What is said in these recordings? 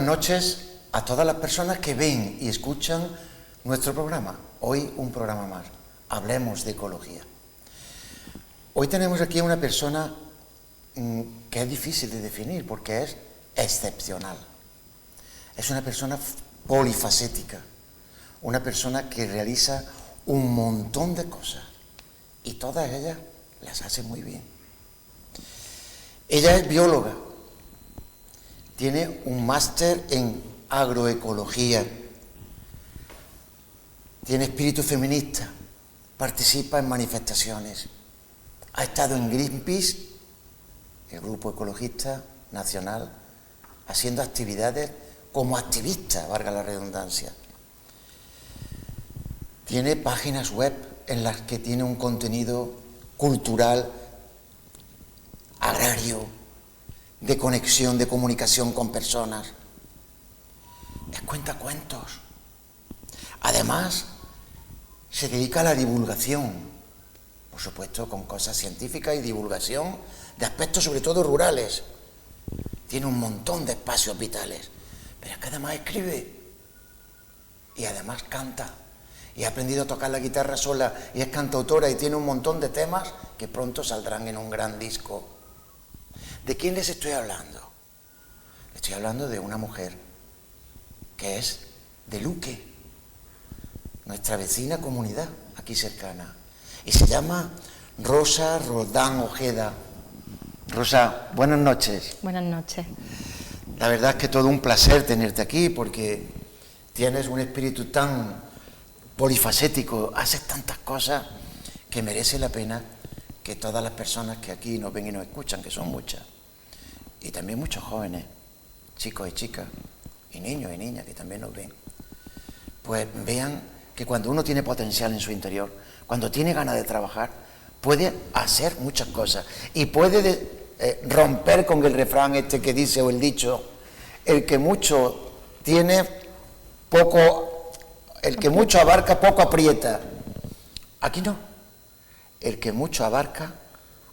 noches a todas las personas que ven y escuchan nuestro programa. Hoy un programa más. Hablemos de ecología. Hoy tenemos aquí a una persona que es difícil de definir porque es excepcional. Es una persona polifacética, una persona que realiza un montón de cosas y todas ellas las hace muy bien. Ella es bióloga, tiene un máster en agroecología, tiene espíritu feminista, participa en manifestaciones, ha estado en Greenpeace, el grupo ecologista nacional, haciendo actividades como activista, valga la redundancia. Tiene páginas web en las que tiene un contenido cultural, agrario, de conexión, de comunicación con personas. Es cuentacuentos. Además, se dedica a la divulgación, por supuesto con cosas científicas y divulgación de aspectos sobre todo rurales. Tiene un montón de espacios vitales, pero es que además escribe y además canta. Y ha aprendido a tocar la guitarra sola y es cantautora y tiene un montón de temas que pronto saldrán en un gran disco. ¿De quién les estoy hablando? Les estoy hablando de una mujer que es de Luque, nuestra vecina comunidad aquí cercana, y se llama Rosa Roldán Ojeda. Rosa, buenas noches. Buenas noches. La verdad es que todo un placer tenerte aquí porque tienes un espíritu tan polifacético, haces tantas cosas que merece la pena que todas las personas que aquí nos ven y nos escuchan, que son muchas, y también muchos jóvenes, chicos y chicas, y niños y niñas que también nos ven, pues vean que cuando uno tiene potencial en su interior, cuando tiene ganas de trabajar, puede hacer muchas cosas y puede romper con el refrán este que dice, o el dicho, el que mucho tiene, poco, el que mucho abarca, poco aprieta. Aquí no, el que mucho abarca,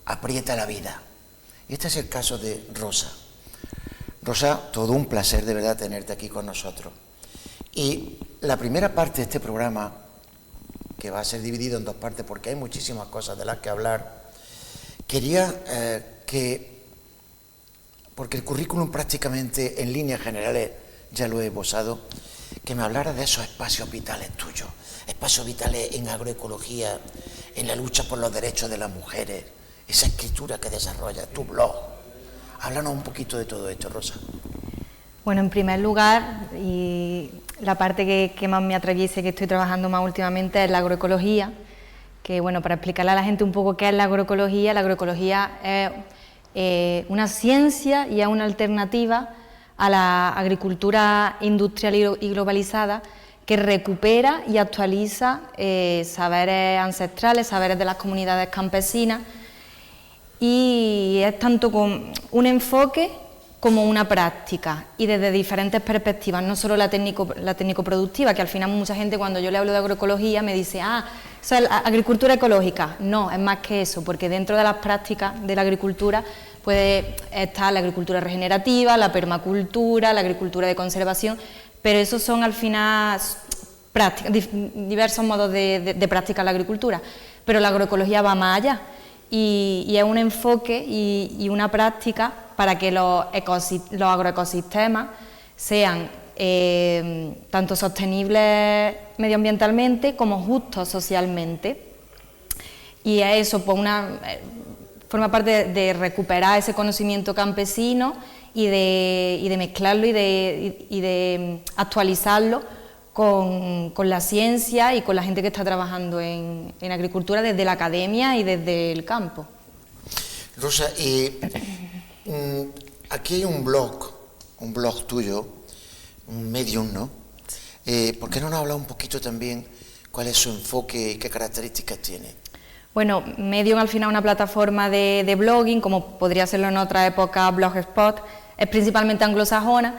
aprieta la vida. Y este es el caso de Rosa. Rosa, todo un placer de verdad tenerte aquí con nosotros. Y la primera parte de este programa, que va a ser dividido en dos partes porque hay muchísimas cosas de las que hablar, quería porque el currículum prácticamente en líneas generales ya lo he esbozado, que me hablara de esos espacios vitales tuyos, espacios vitales en agroecología, en la lucha por los derechos de las mujeres, esa escritura que desarrolla, tu blog. Háblanos un poquito de todo esto, Rosa. Bueno, en primer lugar, y la parte que más me atraviesa y que estoy trabajando más últimamente es la agroecología, que bueno, para explicarle a la gente un poco qué es la agroecología es una ciencia y es una alternativa a la agricultura industrial y globalizada que recupera y actualiza saberes ancestrales, saberes de las comunidades campesinas, y es tanto con un enfoque como una práctica y desde diferentes perspectivas, no solo la técnico-productiva, que al final mucha gente cuando yo le hablo de agroecología me dice, eso es agricultura ecológica. No, es más que eso, porque dentro de las prácticas de la agricultura puede estar la agricultura regenerativa, la permacultura, la agricultura de conservación, pero esos son al final diversos modos de practicar la agricultura, pero la agroecología va más allá y es un enfoque y una práctica para que los agroecosistemas sean tanto sostenibles medioambientalmente como justos socialmente. Y a eso pues forma parte de recuperar ese conocimiento campesino y de mezclarlo y de actualizarlo con la ciencia y con la gente que está trabajando en agricultura desde la academia y desde el campo. Rosa, aquí hay un blog tuyo, un Medium, ¿no? ¿Por qué no nos habla un poquito también cuál es su enfoque y qué características tiene? Bueno, Medium al final es una plataforma de blogging, como podría serlo en otra época Blogspot, es principalmente anglosajona,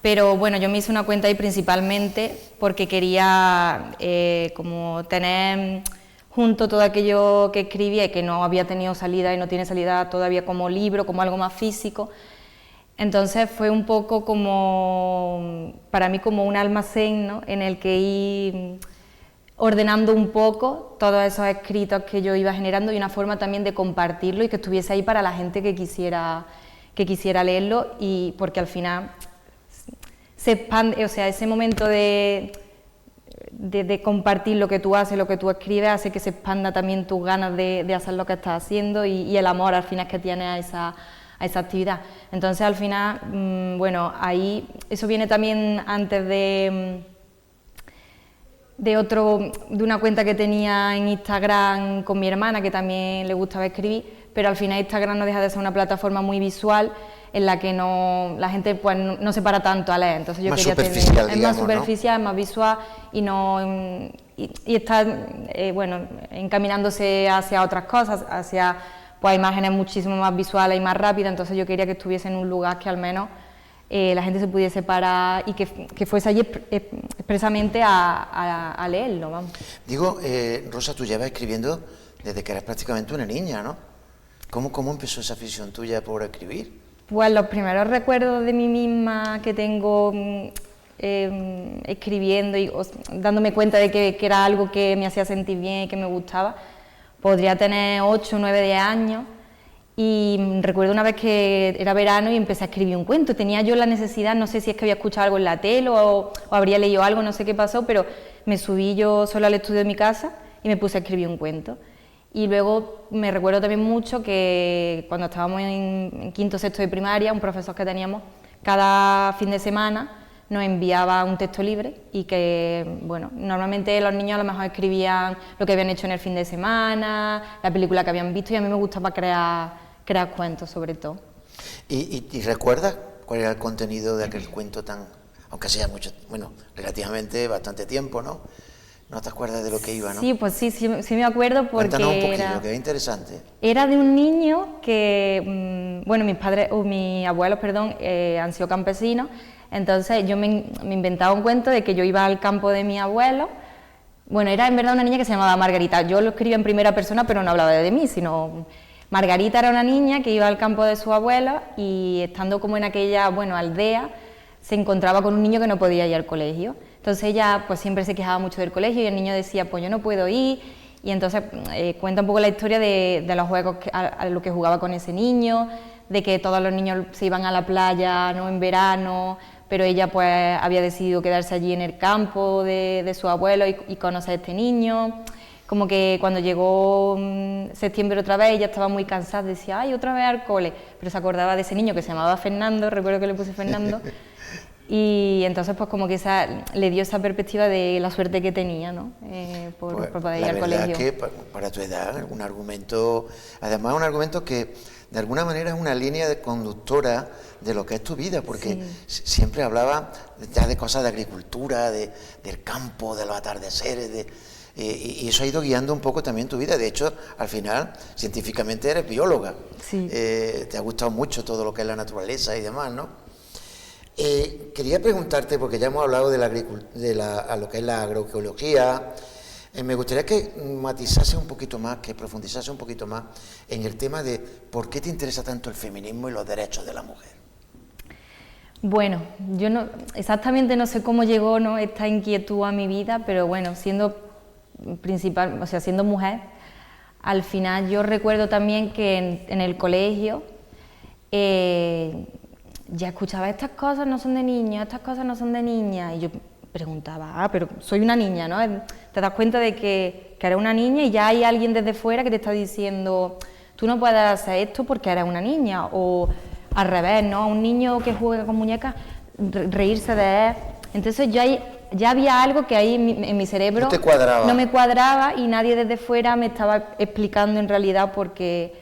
pero bueno, yo me hice una cuenta ahí principalmente porque quería como tener junto todo aquello que escribía y que no había tenido salida y no tiene salida todavía como libro, como algo más físico. Entonces fue un poco como, para mí como un almacén, ¿no?, en el que ir ordenando un poco todos esos escritos que yo iba generando y una forma también de compartirlo y que estuviese ahí para la gente que quisiera leerlo, y porque al final se expande, o sea, ese momento de compartir lo que tú haces, lo que tú escribes, hace que se expanda también tus ganas de hacer lo que estás haciendo y el amor al final que tienes a esa actividad. Entonces al final, bueno, ahí eso viene también antes de una cuenta que tenía en Instagram con mi hermana, que también le gustaba escribir, pero al final Instagram no deja de ser una plataforma muy visual en la que la gente pues no se para tanto a leer. Entonces yo quería tener, es más superficial, ¿no?, es más visual y está bueno, encaminándose hacia otras cosas, hacia pues imágenes muchísimo más visuales y más rápidas. Entonces yo quería que estuviese en un lugar que al menos la gente se pudiese parar y que fuese allí expresamente a leerlo, vamos. Digo, Rosa, tú llevas escribiendo desde que eras prácticamente una niña, ¿no? ¿Cómo empezó esa afición tuya por escribir? Pues los primeros recuerdos de mí misma que tengo escribiendo y dándome cuenta de que era algo que me hacía sentir bien y que me gustaba, podría tener 8, 9, 10 años. Y recuerdo una vez que era verano y empecé a escribir un cuento. Tenía yo la necesidad, no sé si es que había escuchado algo en la tele o habría leído algo, no sé qué pasó, pero me subí yo sola al estudio de mi casa y me puse a escribir un cuento. Y luego me recuerdo también mucho que cuando estábamos en quinto, sexto de primaria, un profesor que teníamos, cada fin de semana nos enviaba un texto libre y que, bueno, normalmente los niños a lo mejor escribían lo que habían hecho en el fin de semana, la película que habían visto, y a mí me gustaba crear cuentos sobre todo. ¿Y recuerdas cuál era el contenido de aquel cuento tan, aunque sea mucho, bueno, relativamente bastante tiempo, ¿no? ¿No te acuerdas de lo que iba, no? Sí, pues sí me acuerdo porque cuéntanos un poquillo, que es interesante. Era de un niño que, bueno, mis abuelos, perdón, han sido campesinos, entonces yo me inventaba un cuento de que yo iba al campo de mi abuelo. Bueno, era en verdad una niña que se llamaba Margarita, yo lo escribía en primera persona, pero no hablaba de mí, sino... Margarita era una niña que iba al campo de su abuelo y estando como en aquella, bueno, aldea, se encontraba con un niño que no podía ir al colegio. Entonces ella pues siempre se quejaba mucho del colegio y el niño decía, pues yo no puedo ir, y entonces cuenta un poco la historia de los juegos a lo que jugaba con ese niño, de que todos los niños se iban a la playa, no en verano, pero ella pues había decidido quedarse allí en el campo de su abuelo y conocer a este niño. Como que cuando llegó septiembre otra vez, ella estaba muy cansada, decía, ay, otra vez al cole, pero se acordaba de ese niño que se llamaba Fernando, recuerdo que le puse Fernando, y entonces pues como que le dio esa perspectiva de la suerte que tenía, ¿no? Por poder ir al colegio. La verdad es que para tu edad, un argumento, además un argumento que de alguna manera es una línea de conductora de lo que es tu vida, porque siempre hablaba ya de cosas de agricultura, del campo, de los atardeceres, y eso ha ido guiando un poco también tu vida. De hecho, al final, científicamente eres bióloga. Sí. Te ha gustado mucho todo lo que es la naturaleza y demás, ¿no? Quería preguntarte, porque ya hemos hablado de lo que es la agroecología, me gustaría que matizase un poquito más, que profundizase un poquito más en el tema de por qué te interesa tanto el feminismo y los derechos de la mujer. Bueno, yo exactamente no sé cómo llegó, ¿no?, esta inquietud a mi vida, pero bueno, siendo mujer, al final yo recuerdo también que en el colegio ya escuchaba, estas cosas no son de niños, estas cosas no son de niñas, y yo preguntaba, pero soy una niña, ¿no? Te das cuenta de que eres una niña y ya hay alguien desde fuera que te está diciendo, tú no puedes hacer esto porque eres una niña, o al revés, ¿no? A un niño que juega con muñecas, reírse de él. Entonces ya había algo que ahí en mi cerebro no me cuadraba y nadie desde fuera me estaba explicando en realidad por qué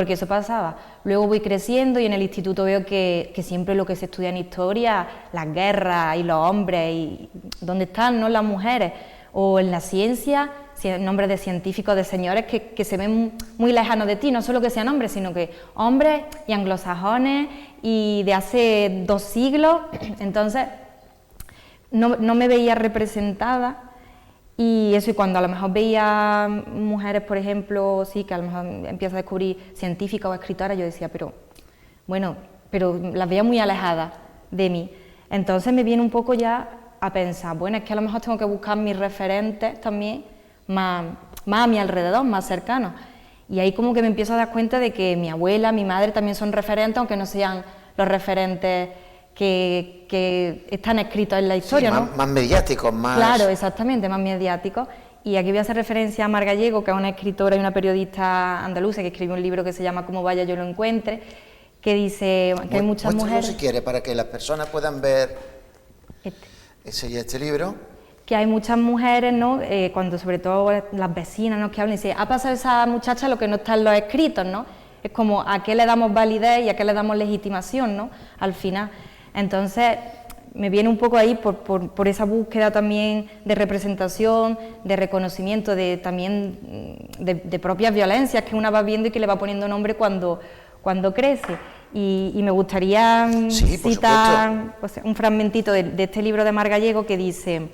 eso pasaba. Luego voy creciendo y en el instituto veo que siempre lo que se estudia en historia, las guerras y los hombres, y dónde están, ¿no?, las mujeres, o en la ciencia, nombres de científicos, de señores que se ven muy lejanos de ti, no solo que sean hombres, sino que hombres y anglosajones y de hace 2 siglos, entonces no me veía representada. Y eso, y cuando a lo mejor veía mujeres, por ejemplo, sí, que a lo mejor empiezo a descubrir científicas o escritoras, yo decía, pero bueno, pero las veía muy alejadas de mí. Entonces me viene un poco ya a pensar, bueno, es que a lo mejor tengo que buscar mis referentes también más a mi alrededor, más cercanos. Y ahí como que me empiezo a dar cuenta de que mi abuela, mi madre también son referentes, aunque no sean los referentes que están escritos en la historia, sí, ¿no? Más mediáticos, más... Claro, exactamente, más mediáticos. Y aquí voy a hacer referencia a Mar Gallego, que es una escritora y una periodista andaluza que escribió un libro que se llama Como vaya yo lo encuentre, que dice que hay muchas mujeres... si quiere, para que las personas puedan ver este libro. Que hay muchas mujeres, ¿no? Cuando sobre todo las vecinas, ¿no? Que hablan y dicen, ha pasado esa muchacha lo que no está en los escritos, ¿no? Es como a qué le damos validez y a qué le damos legitimación, ¿no? Al final. Entonces, me viene un poco ahí por esa búsqueda también de representación, de reconocimiento, también de propias violencias que una va viendo y que le va poniendo nombre cuando crece. Y me gustaría citar un fragmentito de este libro de Mar Gallego que dice: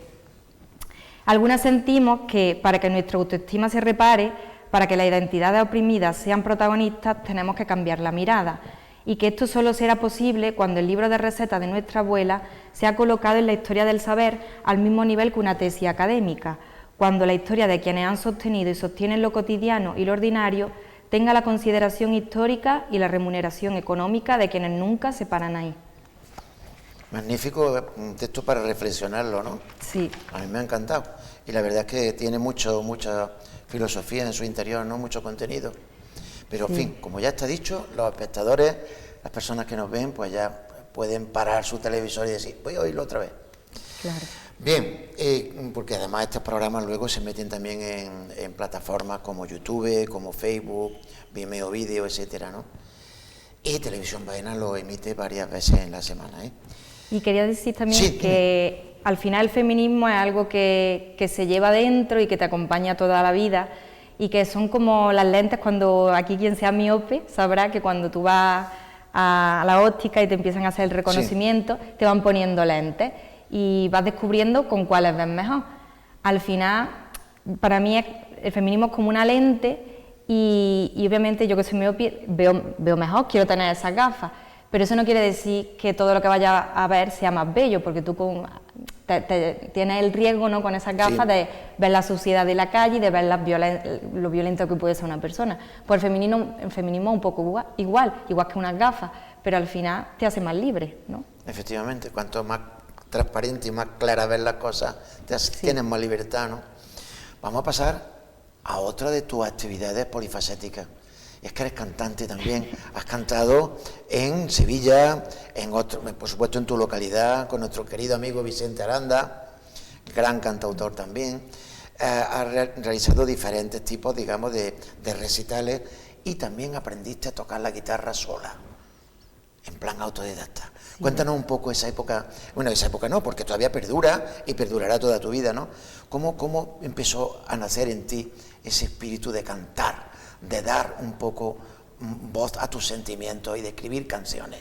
algunas sentimos que para que nuestra autoestima se repare, para que las identidades oprimidas sean protagonistas, tenemos que cambiar la mirada, y que esto solo será posible cuando el libro de recetas de nuestra abuela sea colocado en la historia del saber al mismo nivel que una tesis académica, cuando la historia de quienes han sostenido y sostienen lo cotidiano y lo ordinario tenga la consideración histórica y la remuneración económica de quienes nunca se paran ahí. Magnífico texto para reflexionarlo, ¿no? Sí. A mí me ha encantado. Y la verdad es que tiene mucha filosofía en su interior, ¿no? Mucho contenido. Pero, en fin, como ya está dicho, los espectadores, las personas que nos ven, pues ya pueden parar su televisor y decir, voy a oírlo otra vez. Claro. Bien, porque además estos programas luego se meten también en plataformas como YouTube, como Facebook, Vimeo Vídeo, etcétera, ¿no? Y Televisión Baena lo emite varias veces en la semana, ¿eh? Y quería decir también que al final el feminismo es algo que se lleva dentro y que te acompaña toda la vida, y que son como las lentes. Cuando aquí quien sea miope sabrá que cuando tú vas a la óptica y te empiezan a hacer el reconocimiento, te van poniendo lentes y vas descubriendo con cuáles ves mejor. Al final, para mí el feminismo es como una lente y obviamente yo que soy miope veo mejor, quiero tener esas gafas, pero eso no quiere decir que todo lo que vaya a ver sea más bello, porque tú tienes el riesgo, ¿no?, con esas gafas de ver la suciedad de la calle y de ver lo violento que puede ser una persona. Pues el feminismo es un poco igual que unas gafas, pero al final te hace más libre, ¿no? Efectivamente, cuanto más transparente y más clara ves las cosas, tienes más libertad, ¿no? Vamos a pasar a otra de tus actividades polifacéticas. Es que eres cantante también, has cantado en Sevilla, por supuesto en tu localidad, con nuestro querido amigo Vicente Aranda, gran cantautor también. Has realizado diferentes tipos, digamos, de recitales, y también aprendiste a tocar la guitarra sola, en plan autodidacta. Sí. Cuéntanos un poco esa época, bueno, esa época no, porque todavía perdura y perdurará toda tu vida, ¿no? ¿Cómo empezó a nacer en ti ese espíritu de cantar, de dar un poco voz a tus sentimientos y de escribir canciones?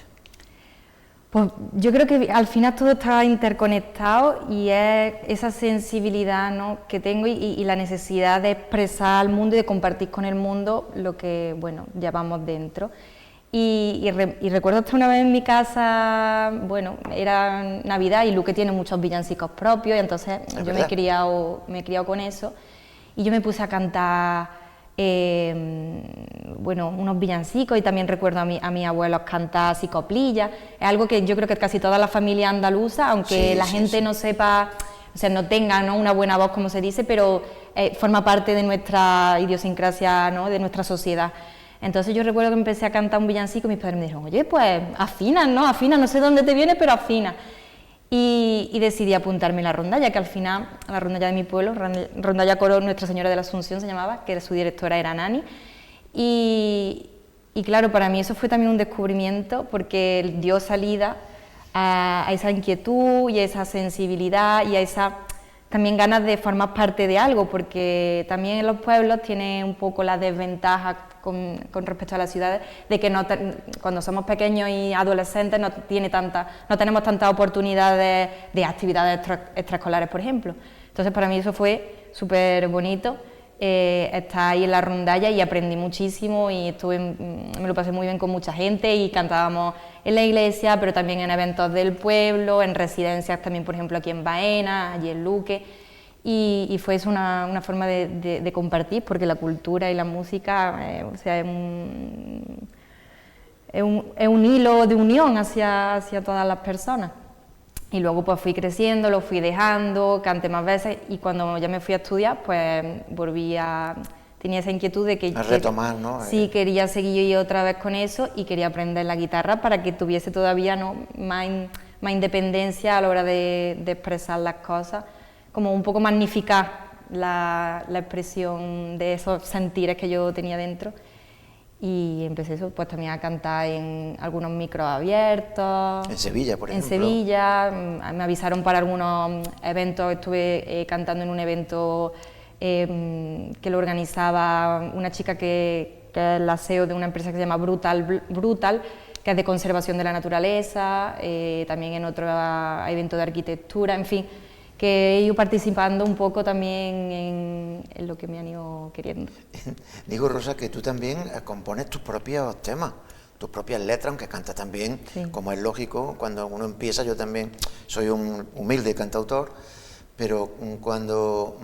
Pues yo creo que al final todo está interconectado, y es esa sensibilidad, ¿no?, que tengo y la necesidad de expresar al mundo y de compartir con el mundo lo que, bueno, llevamos dentro. Y recuerdo hasta una vez en mi casa, bueno, era Navidad y Luque tiene muchos villancicos propios, y entonces yo me he criado con eso, y yo me puse a cantar bueno, unos villancicos, y también recuerdo a mi abuelos cantar así coplillas. Es algo que yo creo que casi toda la familia andaluza, aunque la gente no sepa, o sea, no tenga, ¿no?, una buena voz, como se dice, pero forma parte de nuestra idiosincrasia, ¿no?, de nuestra sociedad. Entonces yo recuerdo que empecé a cantar un villancico y mis padres me dijeron, oye, pues afina, no sé dónde te viene, pero afina. Y decidí apuntarme en la rondalla, que al final, la rondalla de mi pueblo, Rondalla Coro Nuestra Señora de la Asunción se llamaba, que su directora era Nani. Y claro, para mí eso fue también un descubrimiento, porque dio salida a esa inquietud y a esa sensibilidad y a esa también ganas de formar parte de algo, porque también en los pueblos tiene un poco la desventaja con respecto a las ciudades, de que cuando somos pequeños y adolescentes no tenemos tantas oportunidades de actividades extraescolares, por ejemplo. Entonces para mí eso fue súper bonito, estar ahí en la rondalla y aprendí muchísimo y me lo pasé muy bien con mucha gente y cantábamos en la iglesia, pero también en eventos del pueblo, en residencias también, por ejemplo, aquí en Baena, allí en Luque, y fue eso una forma de compartir, porque la cultura y la música, o sea, es un hilo de unión hacia todas las personas. Y luego pues fui creciendo, lo fui dejando, canté más veces y cuando ya me fui a estudiar pues tenía esa inquietud de que... A retomar, ¿no? Sí, quería seguir yo otra vez con eso y quería aprender la guitarra para que tuviese todavía, ¿no?, más independencia a la hora de expresar las cosas, como un poco magnificar la expresión de esos sentires que yo tenía dentro. Y empecé eso, pues también a cantar en algunos micros abiertos. En Sevilla, por ejemplo. En Sevilla, me avisaron para algunos eventos, estuve cantando en un evento que lo organizaba una chica que es la CEO de una empresa que se llama Brutal, que es de conservación de la naturaleza, también en otro evento de arquitectura, en fin, que he ido participando un poco también en lo que me han ido queriendo. Digo, Rosa, que tú también compones tus propios temas, tus propias letras, aunque cantas también, sí, como es lógico, cuando uno empieza, yo también soy un humilde cantautor, pero cuando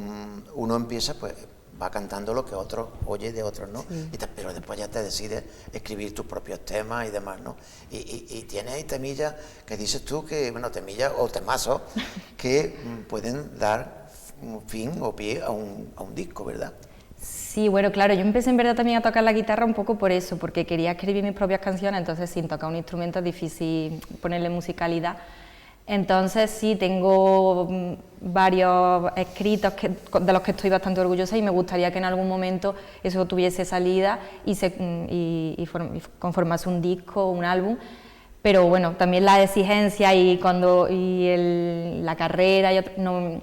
uno empieza, pues va cantando lo que otro oye de otros, ¿no? Sí. Pero después ya te decides escribir tus propios temas y demás, ¿no? Y tienes ahí temillas que dices tú que, bueno, temillas o temazos que pueden dar fin o pie a un disco, ¿verdad? Sí, bueno, claro, yo empecé en verdad también a tocar la guitarra un poco por eso, porque quería escribir mis propias canciones, entonces sin tocar un instrumento es difícil ponerle musicalidad. Entonces sí, tengo varios escritos de los que estoy bastante orgullosa y me gustaría que en algún momento eso tuviese salida y conformase un disco, un álbum, pero bueno, también la exigencia y la carrera, yo no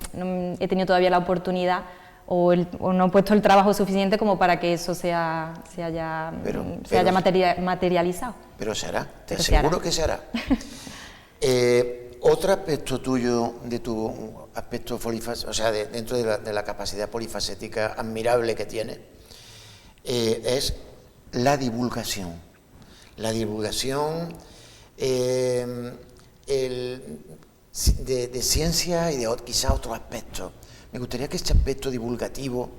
he tenido todavía la oportunidad o no he puesto el trabajo suficiente como para que eso se haya materializado. Pero se hará, te aseguro que se hará. Otro aspecto tuyo, de tu aspecto polifacético, o sea, dentro de la capacidad polifacética admirable que tienes, es la divulgación. La divulgación de ciencia y de quizá otros aspectos. Me gustaría que este aspecto divulgativo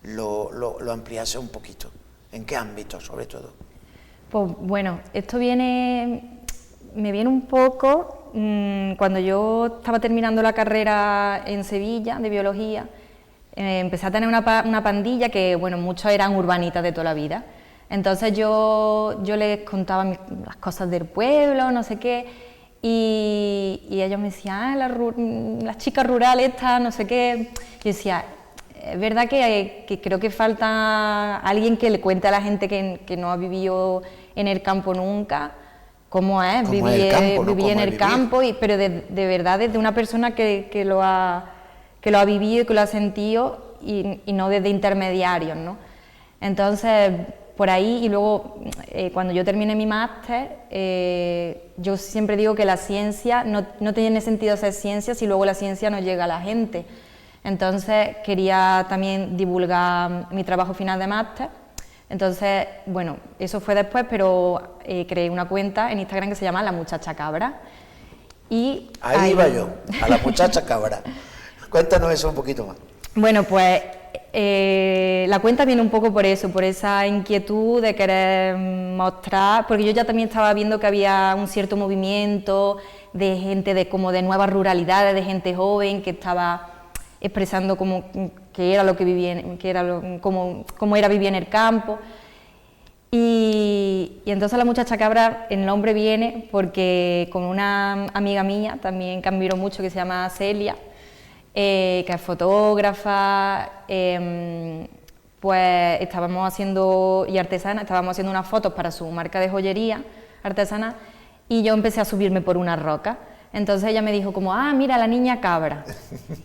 lo ampliase un poquito. ¿En qué ámbito, sobre todo? Pues bueno, esto me viene un poco cuando yo estaba terminando la carrera en Sevilla de biología. Empecé a tener una pandilla que, bueno, muchos eran urbanitas de toda la vida. Entonces yo les contaba las cosas del pueblo, no sé qué, y ellos me decían, las chicas rurales estas, no sé qué. Yo decía, es verdad que creo que falta alguien que le cuente a la gente que no ha vivido en el campo nunca, cómo es vivir en el campo, pero de verdad desde una persona que lo ha vivido y que lo ha sentido y no desde intermediarios, ¿no? Entonces, por ahí, y luego cuando yo terminé mi máster, yo siempre digo que la ciencia no tiene sentido hacer ciencia si luego la ciencia no llega a la gente. Entonces quería también divulgar mi trabajo final de máster. Entonces, bueno, eso fue después, pero creé una cuenta en Instagram que se llama La Muchacha Cabra. Y ahí iba yo, a La Muchacha Cabra. Cuéntanos eso un poquito más. Bueno, pues la cuenta viene un poco por eso, por esa inquietud de querer mostrar, porque yo ya también estaba viendo que había un cierto movimiento de gente como de nuevas ruralidades, de gente joven que estaba expresando como que era lo que vivía, cómo era vivir en el campo. Y entonces La Muchacha Cabra, el nombre viene porque con una amiga mía, también que admiro mucho, que se llama Celia, que es fotógrafa, pues estábamos haciendo unas fotos para su marca de joyería artesana y yo empecé a subirme por una roca. Entonces ella me dijo como, mira, la niña cabra.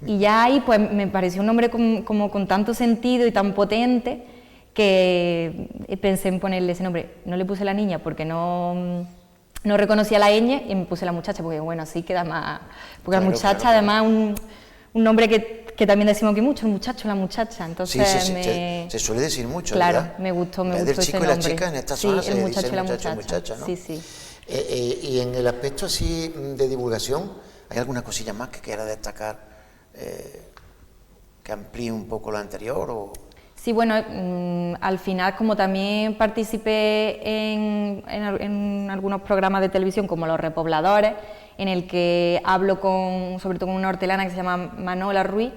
Y ya ahí pues me pareció un nombre como con tanto sentido y tan potente que pensé en ponerle ese nombre. No le puse la niña porque no reconocía la ñ y me puse La Muchacha porque bueno, así queda más... Porque claro, la muchacha, claro, además un nombre que también decimos que mucho, el muchacho, la muchacha, entonces se suele decir mucho, claro, ¿verdad? me gustó del chico y la chica en esta zona se dice el muchacho y muchacha, ¿no? Sí, sí. Y en el aspecto así de divulgación, ¿hay alguna cosilla más que quiera destacar, que amplíe un poco lo anterior? O... Sí, bueno, al final, como también participé en algunos programas de televisión, como Los Repobladores, en el que hablo sobre todo con una hortelana que se llama Manola Ruiz,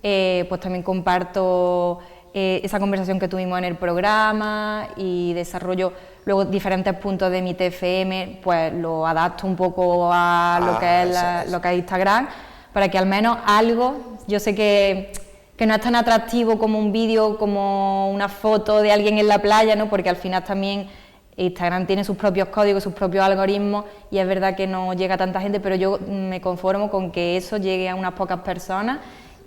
pues también comparto esa conversación que tuvimos en el programa y desarrollo luego diferentes puntos de mi TFM, pues lo adapto un poco a lo que es Instagram, para que al menos algo, yo sé que no es tan atractivo como un vídeo, como una foto de alguien en la playa, ¿no? Porque al final también Instagram tiene sus propios códigos, sus propios algoritmos, y es verdad que no llega a tanta gente, pero yo me conformo con que eso llegue a unas pocas personas,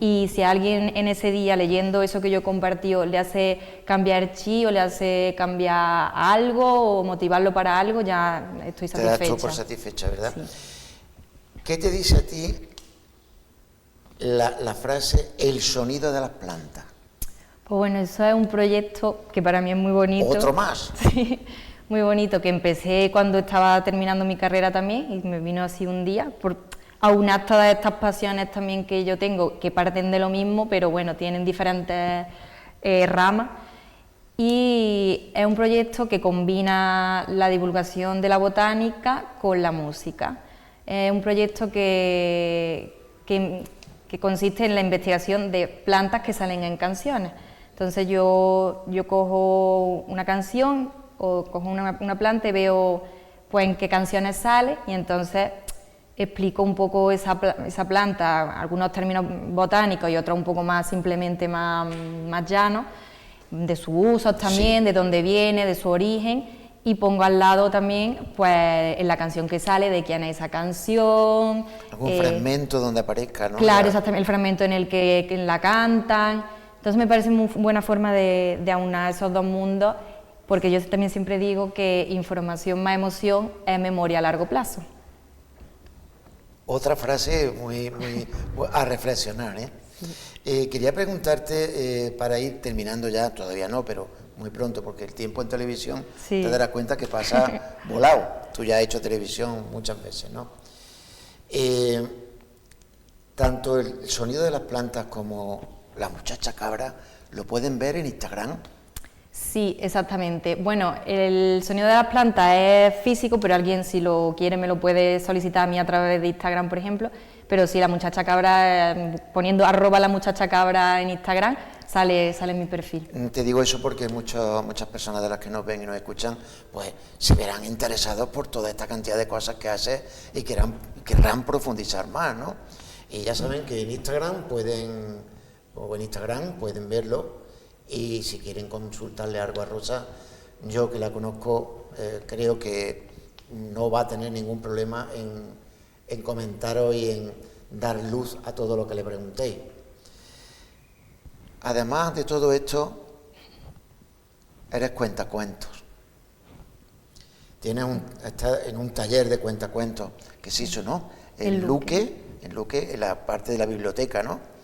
y si a alguien en ese día leyendo eso que yo compartí le hace cambiar el chip o le hace cambiar algo o motivarlo para algo, ya estoy satisfecha. Te das tú por satisfecha, ¿verdad? Sí. ¿Qué te dice a ti la frase el sonido de las plantas? Pues bueno, eso es un proyecto que para mí es muy bonito. ¿Otro más? Sí, muy bonito, que empecé cuando estaba terminando mi carrera también, y me vino así un día, por aunar todas estas pasiones también que yo tengo, que parten de lo mismo, pero bueno, tienen diferentes ramas. Y es un proyecto que combina la divulgación de la botánica con la música. Es un proyecto que consiste en la investigación de plantas que salen en canciones. Entonces yo cojo una canción o cojo una planta y veo pues en qué canciones sale, y entonces explico un poco esa planta, algunos términos botánicos y otros un poco más simplemente más llanos, de sus usos también, sí, de dónde viene, de su origen, y pongo al lado también, pues en la canción que sale, de quién es esa canción. Algún fragmento donde aparezca, ¿no? Claro, exactamente, el fragmento en el que la cantan. Entonces me parece muy buena forma de aunar esos dos mundos, porque yo también siempre digo que información más emoción es memoria a largo plazo. Otra frase muy a reflexionar, ¿eh? Sí. Quería preguntarte, para ir terminando ya, todavía no, pero muy pronto, porque el tiempo en televisión, sí, te darás cuenta que pasa volado. Tú ya has hecho televisión muchas veces, ¿no? Tanto el sonido de las plantas como la muchacha cabra lo pueden ver en Instagram. Sí, exactamente. Bueno, el sonido de las plantas es físico, pero alguien, si lo quiere, me lo puede solicitar a mí a través de Instagram, por ejemplo. Pero sí, la muchacha cabra, poniendo @la muchacha cabra en Instagram, sale en mi perfil. Te digo eso porque muchas personas de las que nos ven y nos escuchan, pues se verán interesados por toda esta cantidad de cosas que haces y querrán profundizar más, ¿no? Y ya saben que en Instagram pueden verlo. Y si quieren consultarle algo a Rosa, yo que la conozco, creo que no va a tener ningún problema en comentaros y en dar luz a todo lo que le preguntéis. Además de todo esto, eres cuentacuentos. Estás en un taller de cuentacuentos que se hizo, ¿no? En Luque, en la parte de la biblioteca, ¿no?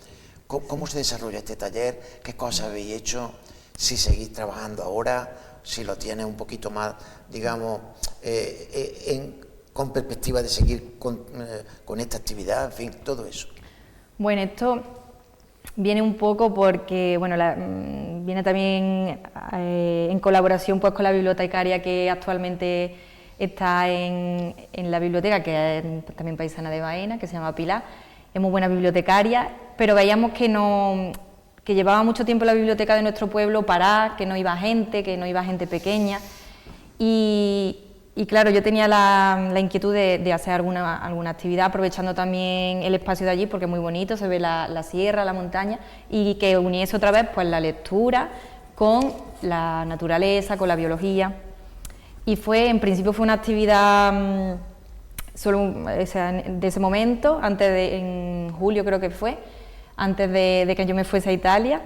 ¿Cómo se desarrolla este taller? ¿Qué cosas habéis hecho? Si seguís trabajando ahora, si lo tienes un poquito más, digamos, con perspectiva de seguir con esta actividad, en fin, todo eso. Bueno, esto viene un poco porque, bueno, viene también en colaboración pues con la bibliotecaria que actualmente está en la biblioteca, que es también paisana de Baena, que se llama Pilar. Es muy buena bibliotecaria, pero veíamos que llevaba mucho tiempo la biblioteca de nuestro pueblo parada, que no iba gente pequeña, y claro, yo tenía la inquietud de hacer alguna actividad, aprovechando también el espacio de allí, porque es muy bonito, se ve la sierra, la montaña, y que uniese otra vez pues la lectura con la naturaleza, con la biología, y en principio fue una actividad solo de ese momento, en julio creo que fue, antes de que yo me fuese a Italia,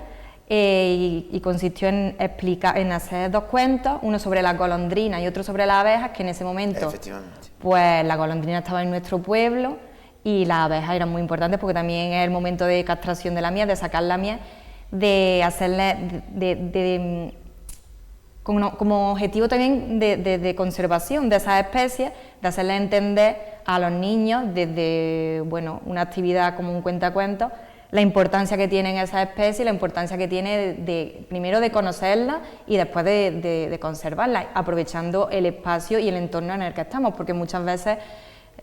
y consistió en hacer dos cuentos, uno sobre la golondrina y otro sobre las abejas, que en ese momento, pues la golondrina estaba en nuestro pueblo y las abejas eran muy importantes porque también es el momento de castración de la miel, de sacar la miel, de hacerle, como objetivo también de conservación de esas especies, de hacerles entender a los niños desde, bueno, una actividad como un cuentacuentos, la importancia que tienen esas especies, la importancia que tiene primero de conocerlas y después de conservarlas, aprovechando el espacio y el entorno en el que estamos, porque muchas veces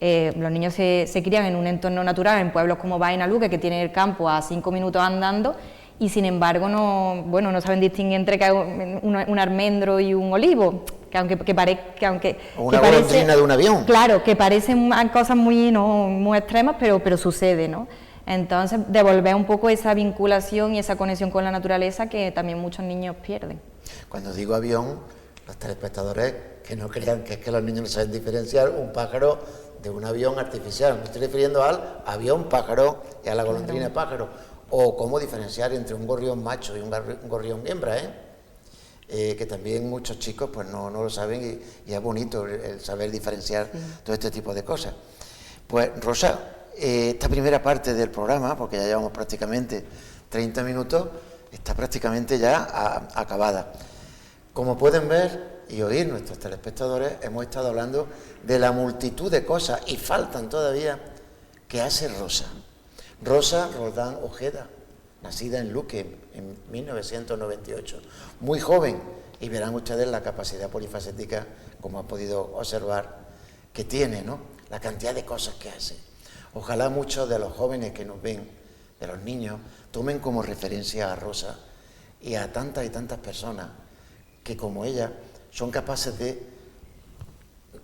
los niños se crían en un entorno natural, en pueblos como Bainaluque, que tienen el campo a 5 minutos andando, y sin embargo no saben distinguir entre un almendro y un olivo, que parece una golondrina de un avión. Claro, que parecen cosas muy extremas, pero sucede, ¿no? Entonces, devolver un poco esa vinculación y esa conexión con la naturaleza que también muchos niños pierden. Cuando digo avión, los telespectadores que no crean que es que los niños no saben diferenciar un pájaro de un avión artificial. Me estoy refiriendo al avión pájaro y a la golondrina pájaro. O cómo diferenciar entre un gorrión macho y un gorrión hembra, que también muchos chicos pues no lo saben y es bonito el saber diferenciar todo este tipo de cosas. Pues Rosa, esta primera parte del programa, porque ya llevamos prácticamente 30 minutos, está prácticamente ya acabada. Como pueden ver y oír nuestros telespectadores, hemos estado hablando de la multitud de cosas, y faltan todavía, que hace Rosa. Rosa Roldán Ojeda, nacida en Luque en 1998, muy joven, y verán ustedes la capacidad polifacética, como han podido observar, que tiene, ¿no? La cantidad de cosas que hace. Ojalá muchos de los jóvenes que nos ven, de los niños, tomen como referencia a Rosa y a tantas y tantas personas que, como ella, son capaces de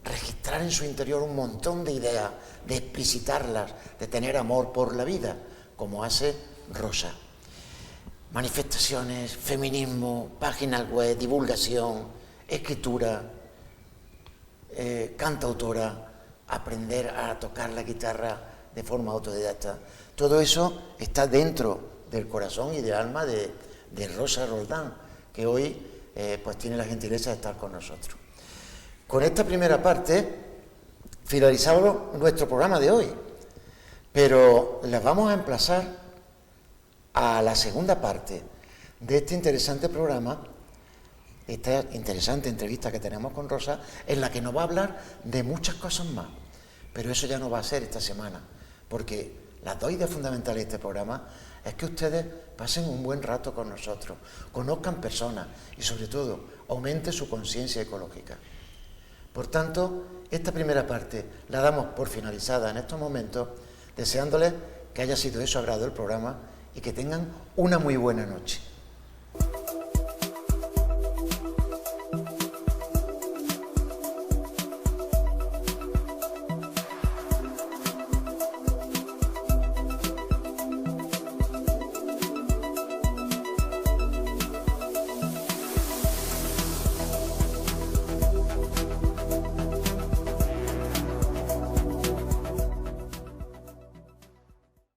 registrar en su interior un montón de ideas, de explicitarlas, de tener amor por la vida, como hace Rosa. Manifestaciones, feminismo, páginas web, divulgación, escritura, cantautora, aprender a tocar la guitarra de forma autodidacta. Todo eso está dentro del corazón y del alma de Rosa Roldán, que hoy pues tiene la gentileza de estar con nosotros. Con esta primera parte finalizamos nuestro programa de hoy, pero les vamos a emplazar a la segunda parte de este interesante programa, esta interesante entrevista que tenemos con Rosa, en la que nos va a hablar de muchas cosas más, pero eso ya no va a ser esta semana, porque las dos ideas fundamentales de este programa es que ustedes pasen un buen rato con nosotros, conozcan personas y sobre todo aumente su conciencia ecológica. Por tanto, esta primera parte la damos por finalizada en estos momentos, deseándoles que haya sido de su agrado el programa y que tengan una muy buena noche.